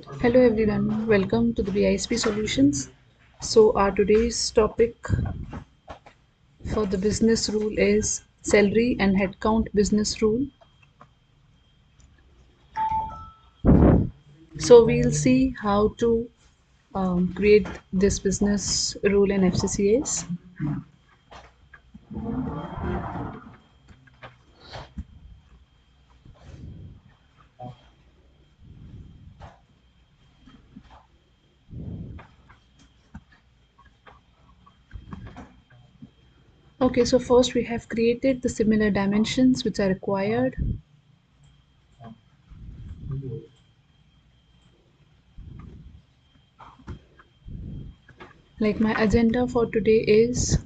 Hello everyone, welcome to the BISP Solutions. So our today's topic for the business rule is salary and headcount business rule. So we'll see how to create this business rule in FCCS. Okay, so first we have created the similar dimensions which are required. Like my agenda for today is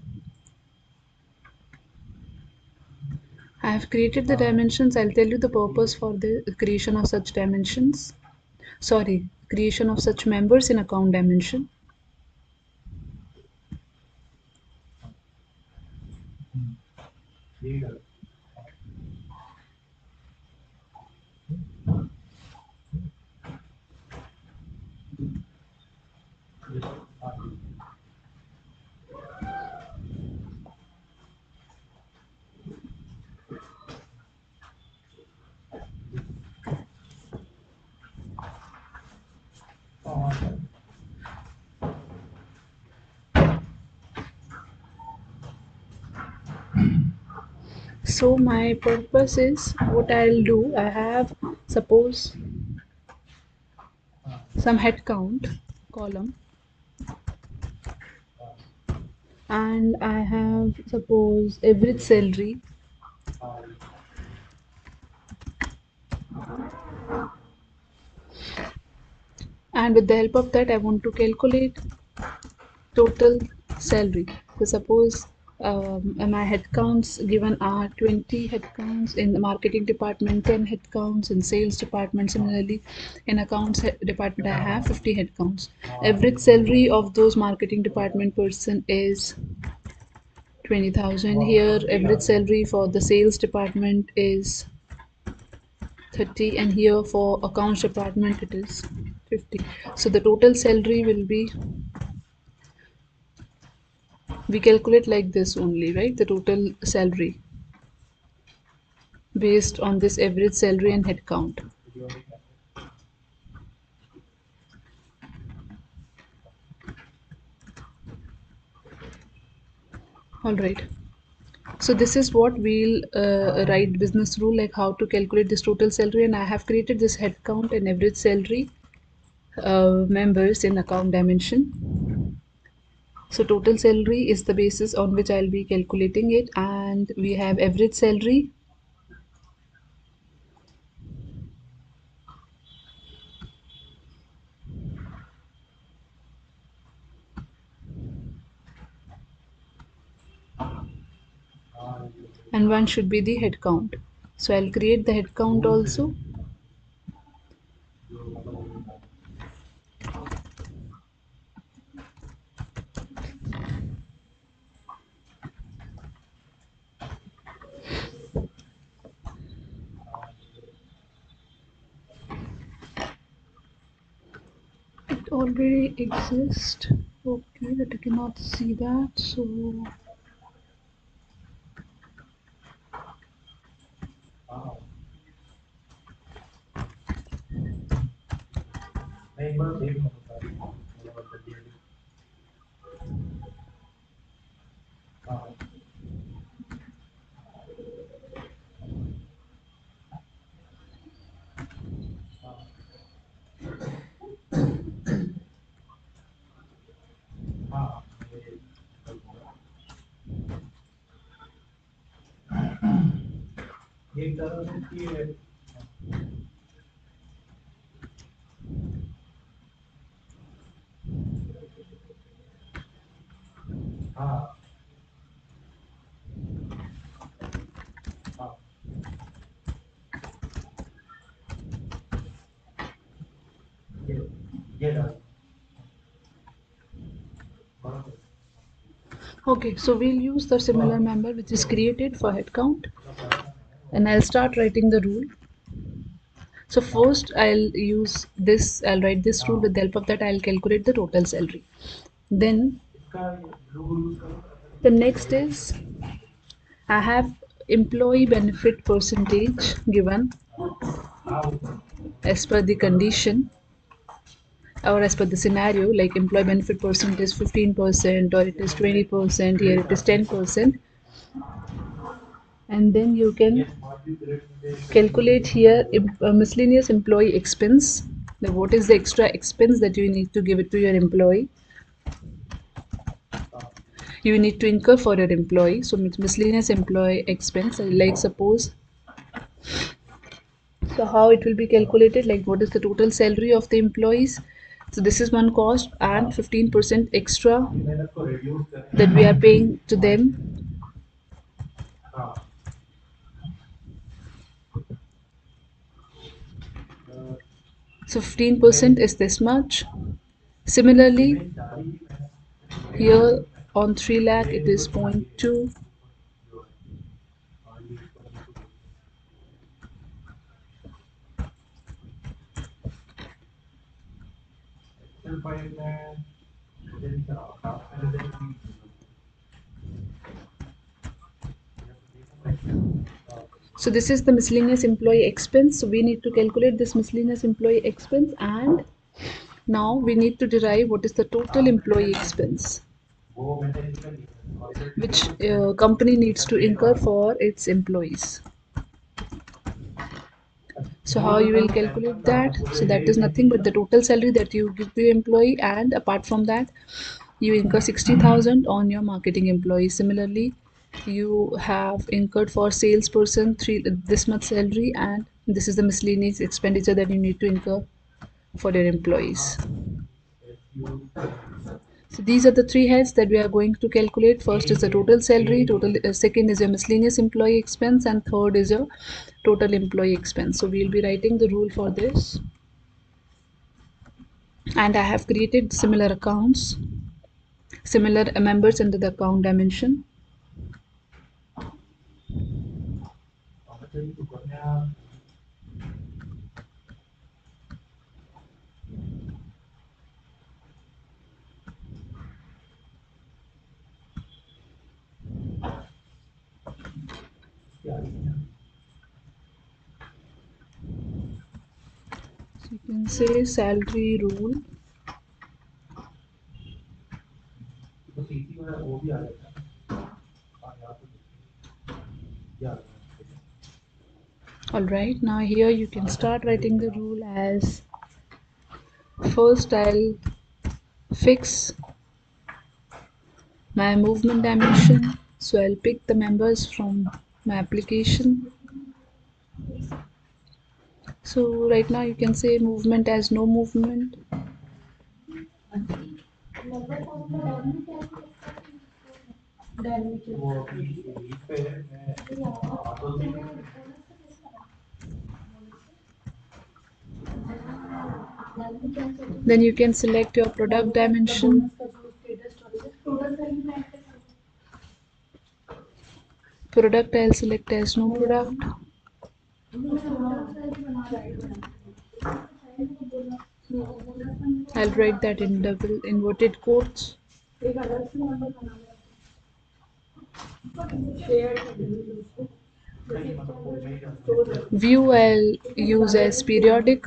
I have created the dimensions. I'll tell you the purpose for the creation of such dimensions. Sorry, creation of such members in account dimension. So my purpose is what I'll do. I have suppose some head count column, and I have suppose average salary, and with the help of that I want to calculate total salary. So suppose my headcounts given are 20 headcounts in the marketing department, 10 headcounts in sales department. Similarly, in accounts department I have 50 headcounts. Average salary of those marketing department person is 20,000. Here average salary for the sales department is 30, and here for accounts department it is 50. So the total salary will be, we calculate like this only, right? The total salary based on this average salary and head count. All right. So this is what we'll write business rule, like how to calculate this total salary, and I have created this head count and average salary members in account dimension. So total salary is the basis on which I'll be calculating it, and we have average salary. And one should be the head count. So I'll create the head count also. It already exists. Okay, but I cannot see that. So okay, so we'll use the similar member which is created for head count, and I'll start writing the rule. So first I'll write this rule. With the help of that I'll calculate the total salary. Then the next is I have employee benefit percentage given as per the condition or as per the scenario, like employee benefit percent is 15% or it is 20%, here it is 10%. And then you can calculate here miscellaneous employee expense. Now, what is the extra expense that you need to give it to your employee? You need to incur for your employee. So miscellaneous employee expense, like suppose, so how it will be calculated, like what is the total salary of the employees. So this is one cost and 15% extra that we are paying to them. So 15% is this much. Similarly, here on 3 lakh it is 0.2. So this is the miscellaneous employee expense. So we need to calculate this miscellaneous employee expense, and now we need to derive what is the total employee expense which company needs to incur for its employees. So how you will calculate that? So that is nothing but the total salary that you give to your employee, and apart from that you incur 60,000 on your marketing employee. Similarly, you have incurred for salesperson this much salary, and this is the miscellaneous expenditure that you need to incur for your employees. So these are the three heads that we are going to calculate. First is the total salary, second is your miscellaneous employee expense, and third is your total employee expense. So we'll be writing the rule for this, and I have created similar accounts, similar members under the account dimension. So you can say salary rule. Alright, now here you can start writing the rule as first I'll fix my movement dimension. So I'll pick the members from my application. So right now you can say movement as no movement. Then you can select your product dimension. Product I'll select as no product. I'll write that in double inverted quotes. View I'll use as periodic.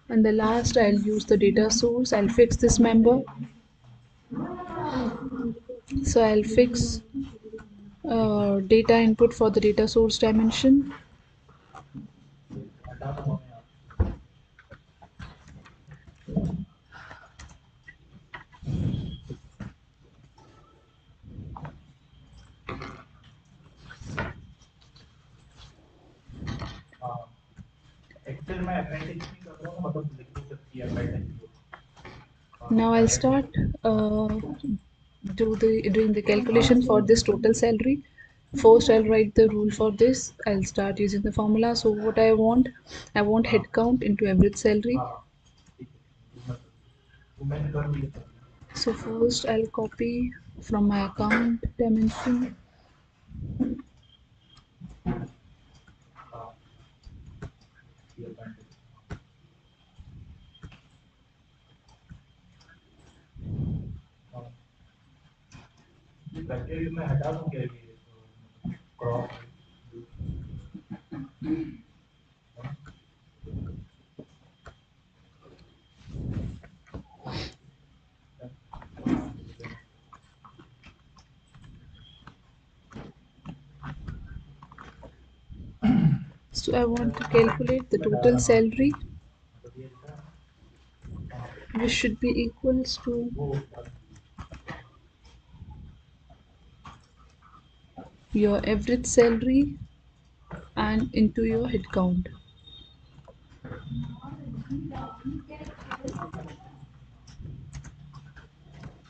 And the last I'll use the data source. I'll fix this member. So I'll fix data input for the data source dimension. Now I'll start doing the calculation for this total salary. First I'll write the rule for this. I'll start using the formula. So what I want head count into average salary. So first I'll copy from my account dimension. So I want to calculate the total salary, which should be equals to your average salary and into your head count.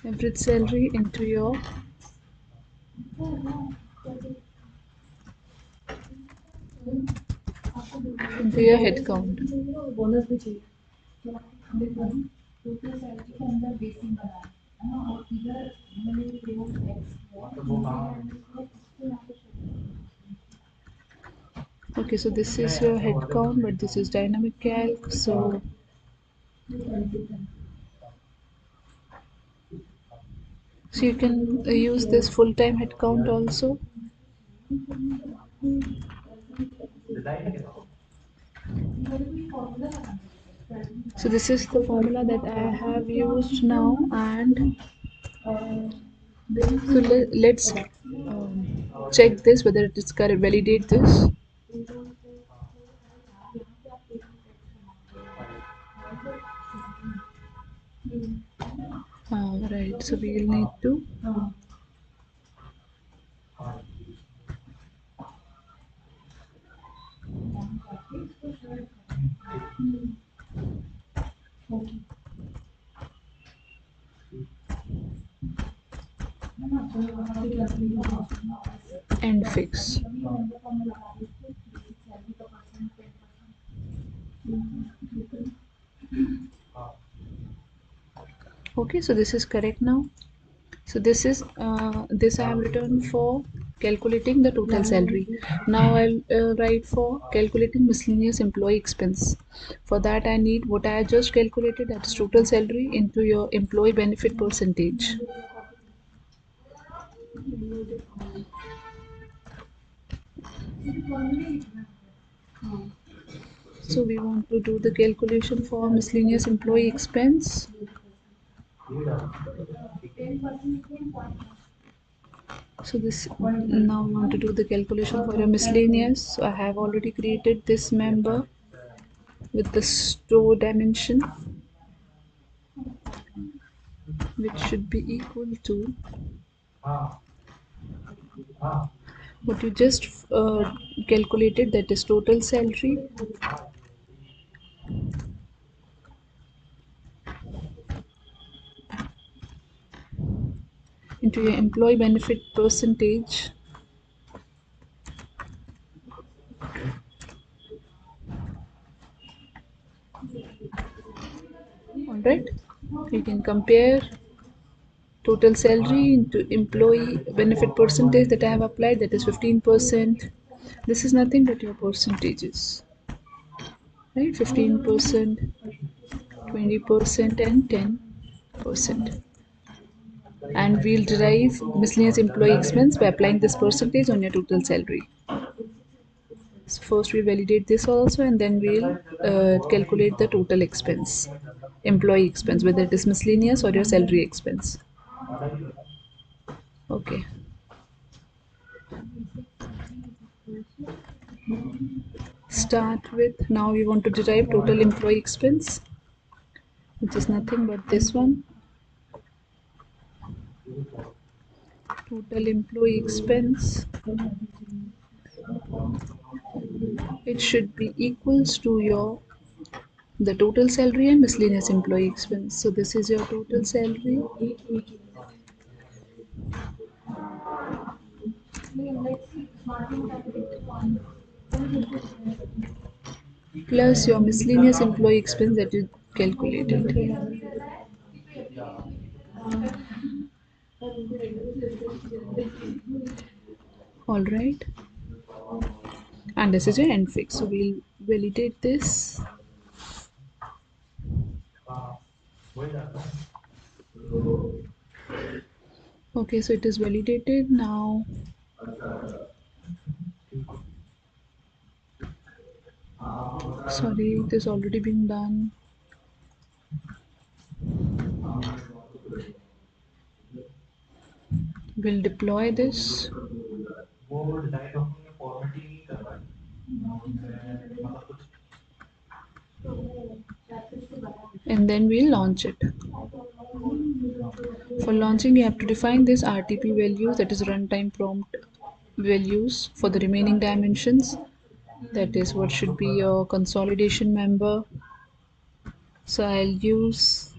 Average salary into your head count. Okay, so this is your head count, but this is dynamic calc. So you can use this full-time head count also. So this is the formula that I have used now, and so let's check this whether it is correct. Validate this. Right. So we will need to end fix. Okay, so this is correct now. So this I have written for calculating the total salary. Now I'll write for calculating miscellaneous employee expense. For that I need what I just calculated, that is total salary into your employee benefit percentage. So we want to do the calculation for miscellaneous employee expense. So this now we want to do the calculation for your miscellaneous. So I have already created this member with the store dimension, which should be equal to what you just calculated, that is total salary into your employee benefit percentage. Alright, you can compare total salary into employee benefit percentage that I have applied, that is 15%. This is nothing but your percentages, right? 15%, 20%, and 10%. And we'll derive miscellaneous employee expense by applying this percentage on your total salary. So first we validate this also, and then we'll calculate the total expense, employee expense, whether it is miscellaneous or your salary expense. Okay. Start with, now we want to derive total employee expense, which is nothing but this one. Total employee expense, it should be equals to your the total salary and miscellaneous employee expense. So this is your total salary plus your miscellaneous employee expense that you calculated. All right, and this is your end fix. So we'll validate this. Okay, so it is validated now. Sorry, it is already been done. We'll deploy this. And then we'll launch it. For launching, you have to define this RTP values, that is runtime prompt values for the remaining dimensions. That is what should be your consolidation member. So I'll use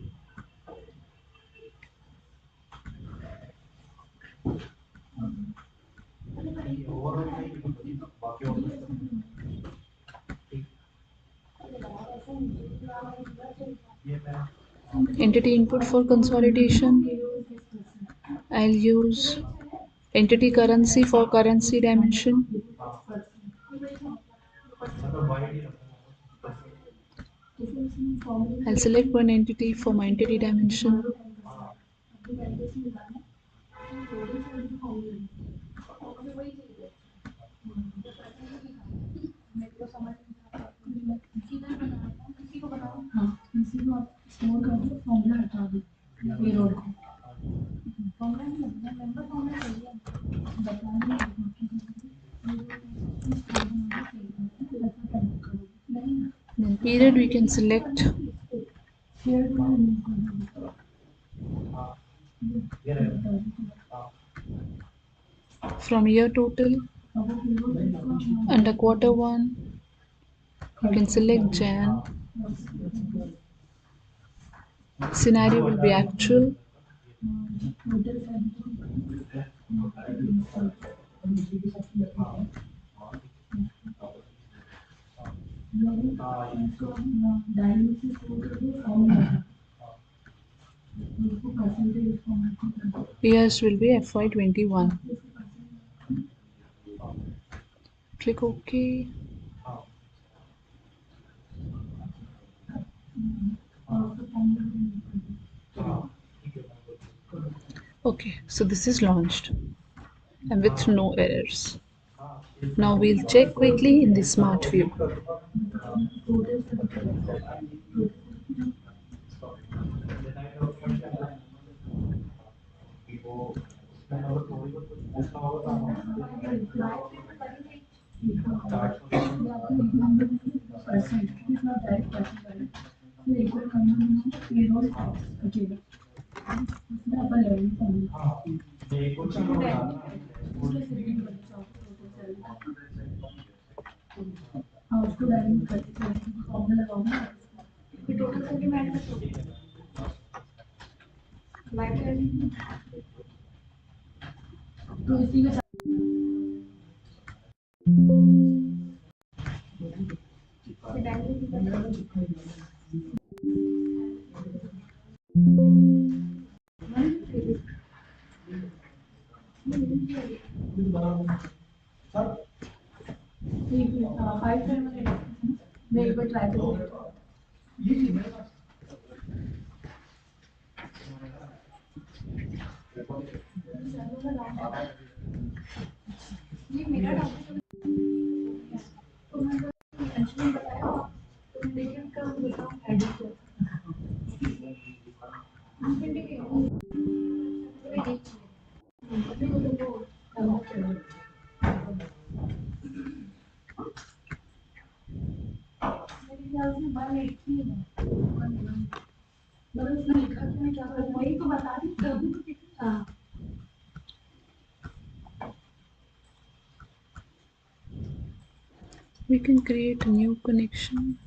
entity input for consolidation. I'll use entity currency for currency dimension. I'll select one entity for my entity dimension. Then period we can select from year total. Under quarter one, you can select Jan. Scenario will be actual. Years will be FY21. Click OK. Okay, so this is launched and with no errors. Now we'll check quickly in the smart view. We can create a new connection.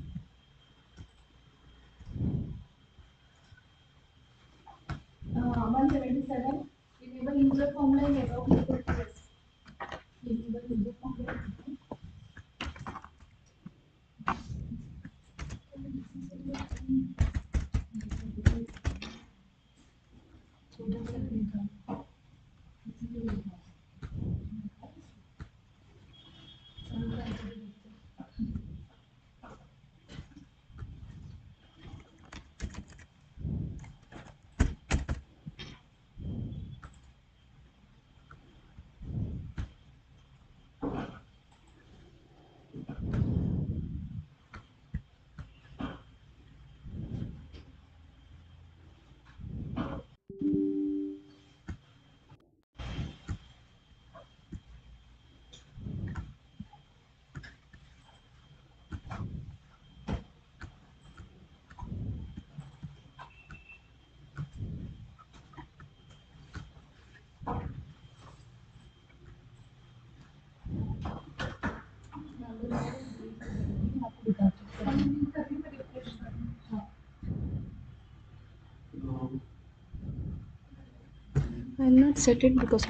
I'll not set it because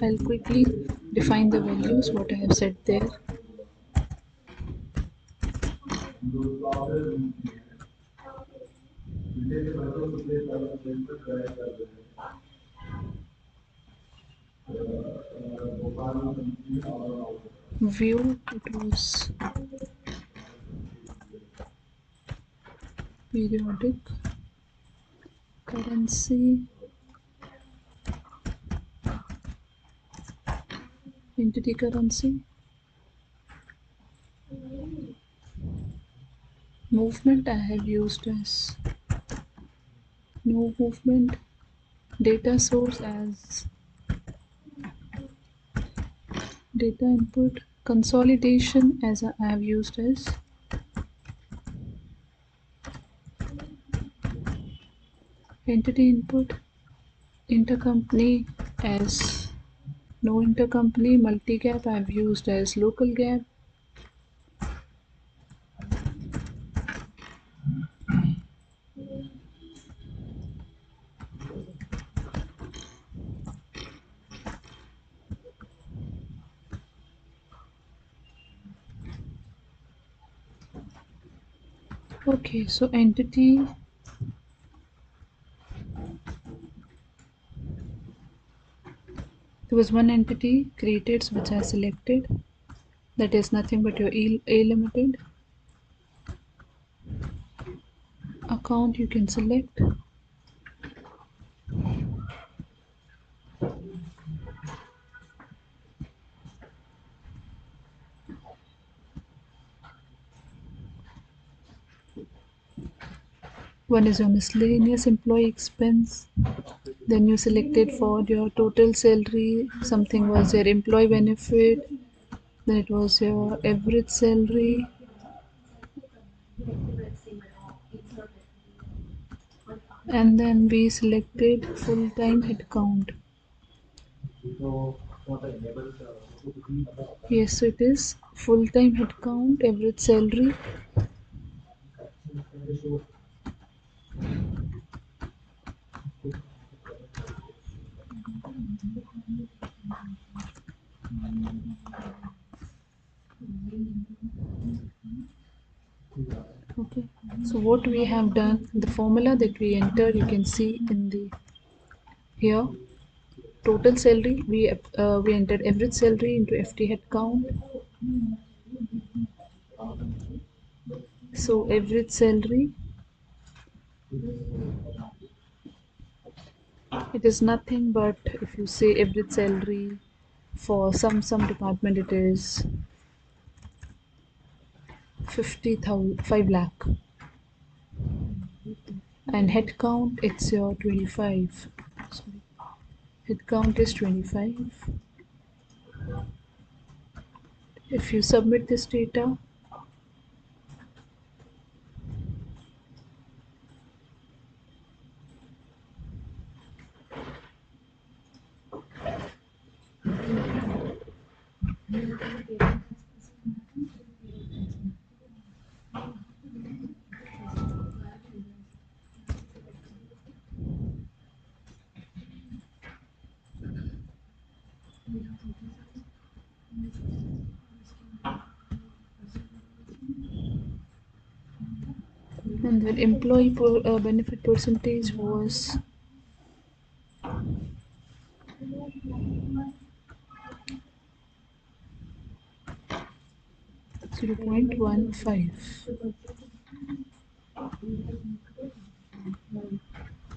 I'll quickly define the values what I have set there. View, it was periodic. Currency, entity currency. Movement I have used as no movement. Data source as data input. Consolidation as I have used as entity input. Intercompany as no intercompany. Multi-gap I have used as local gap. Okay, so entity, there was one entity created which I selected, that is nothing but your A limited. Account you can select. One is your miscellaneous employee expense. Then you selected for your total salary, something was your employee benefit, then it was your average salary, and then we selected full-time headcount. Yes, so it is full-time headcount, average salary. Okay, so what we have done, the formula that we entered, you can see in the here total salary. We entered average salary into FT headcount. So average salary, it is nothing but if you say average salary for some department it is 50,000 5 lakh, and head count it's your 25. Sorry, head count is 25. If you submit this data, and then employee benefit percentage was 0.15.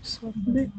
Submit.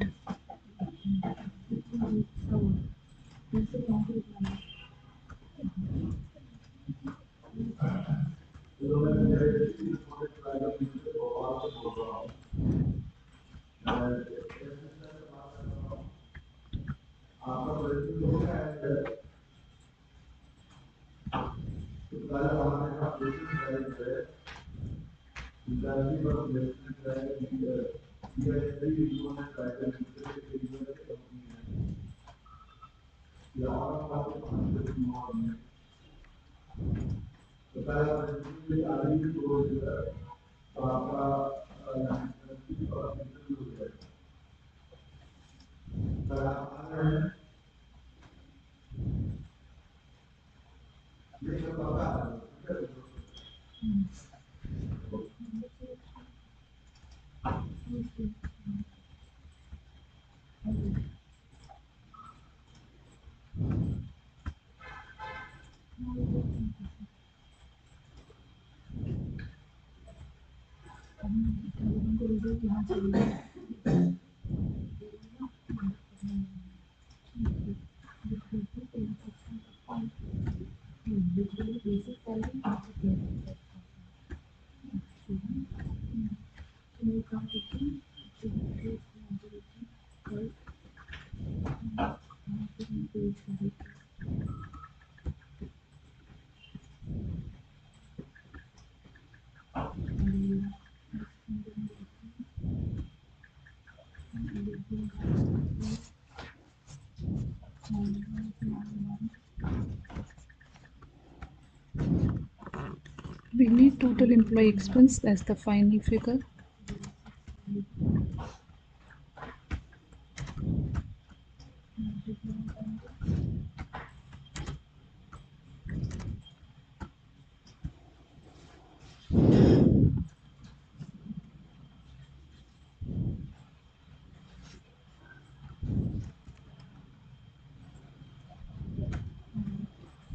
We need total employee expense as the final figure.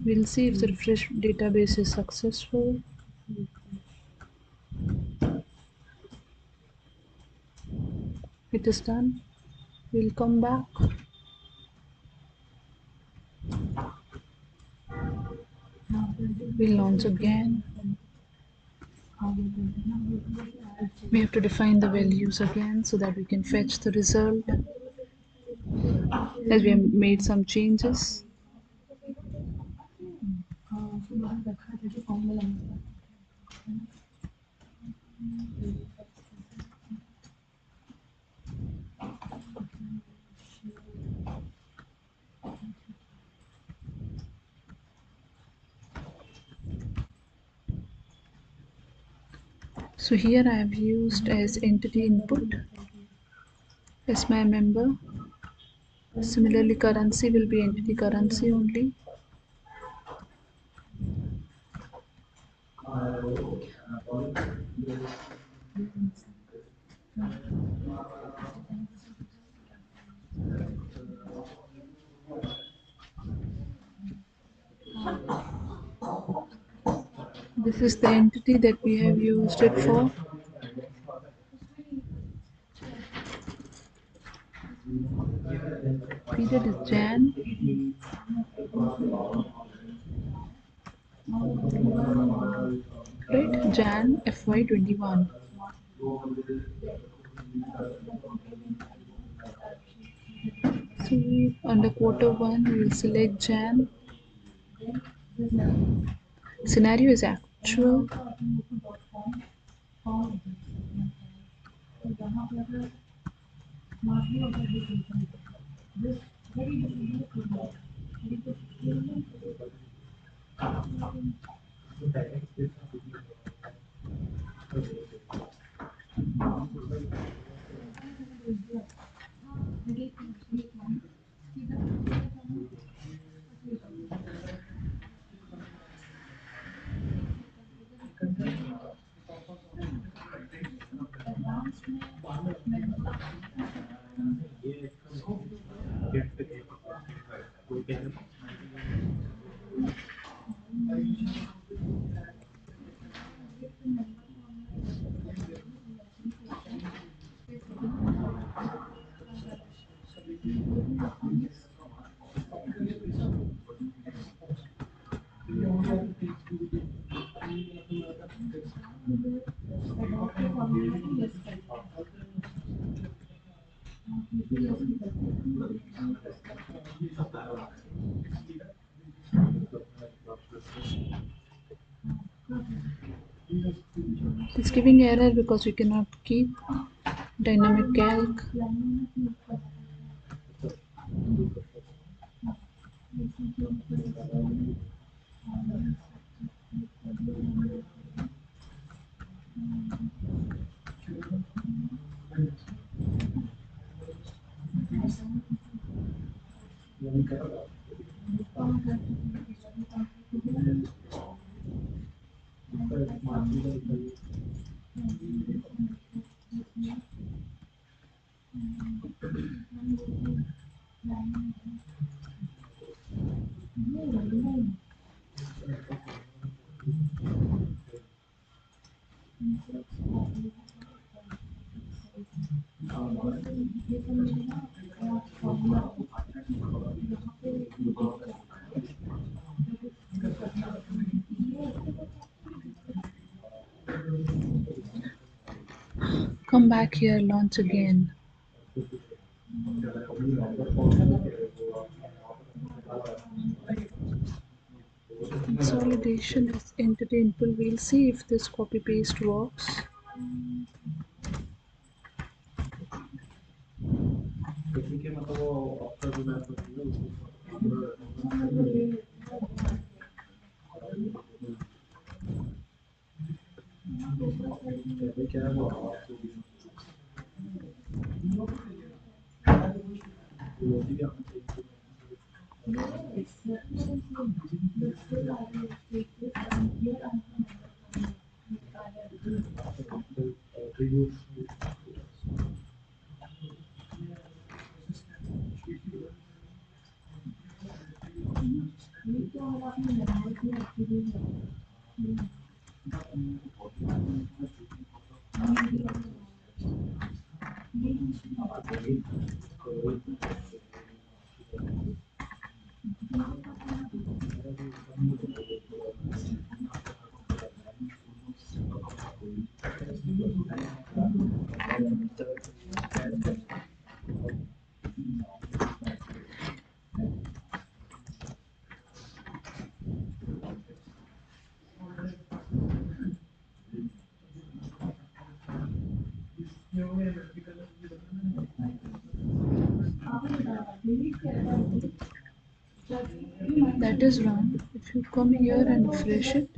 We'll see if the refresh database is successful. It is done. We'll come back. We'll launch again. We have to define the values again so that we can fetch the result, as we have made some changes. So here I have used as entity input as my member. Similarly, currency will be entity currency only. This is the entity that we have used it for. Period is Jan. Right, Jan FY21. So under quarter one, we will select Jan. Scenario is actual. It's giving error because we cannot keep dynamic calc. Come back here, launch again. Consolidation is entered input. We'll see if this copy paste works. That is wrong. If you come here and refresh it,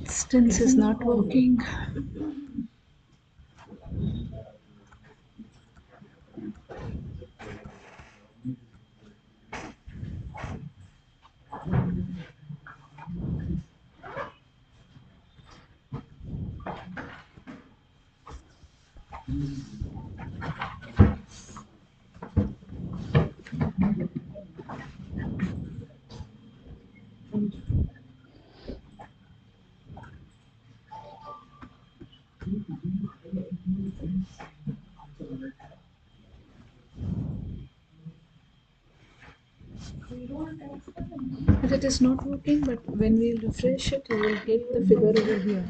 distance is not working. But it is not working, but when we refresh it, you will get the figure over here.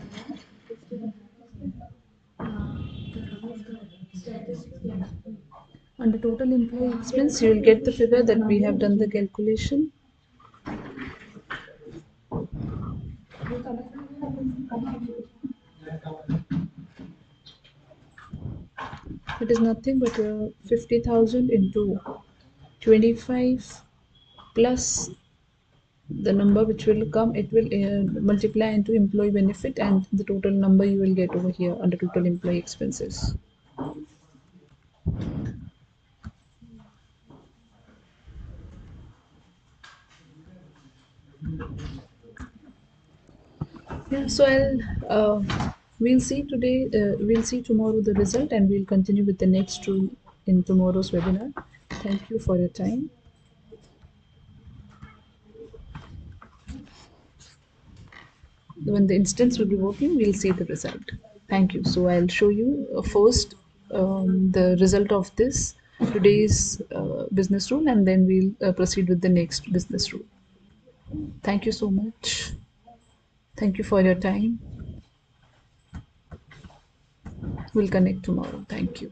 On the total employee expense, you will get the figure that we have done the calculation. It is nothing but 50,000 into 25 plus the number which will come, it will multiply into employee benefit and the total number you will get over here under total employee expenses. Yeah, so we'll see today, we'll see tomorrow the result, and we'll continue with the next rule in tomorrow's webinar. Thank you for your time. When the instance will be working, we'll see the result. Thank you. So I'll show you first the result of this today's business rule, and then we'll proceed with the next business rule. Thank you so much. Thank you for your time. We'll connect tomorrow. Thank you.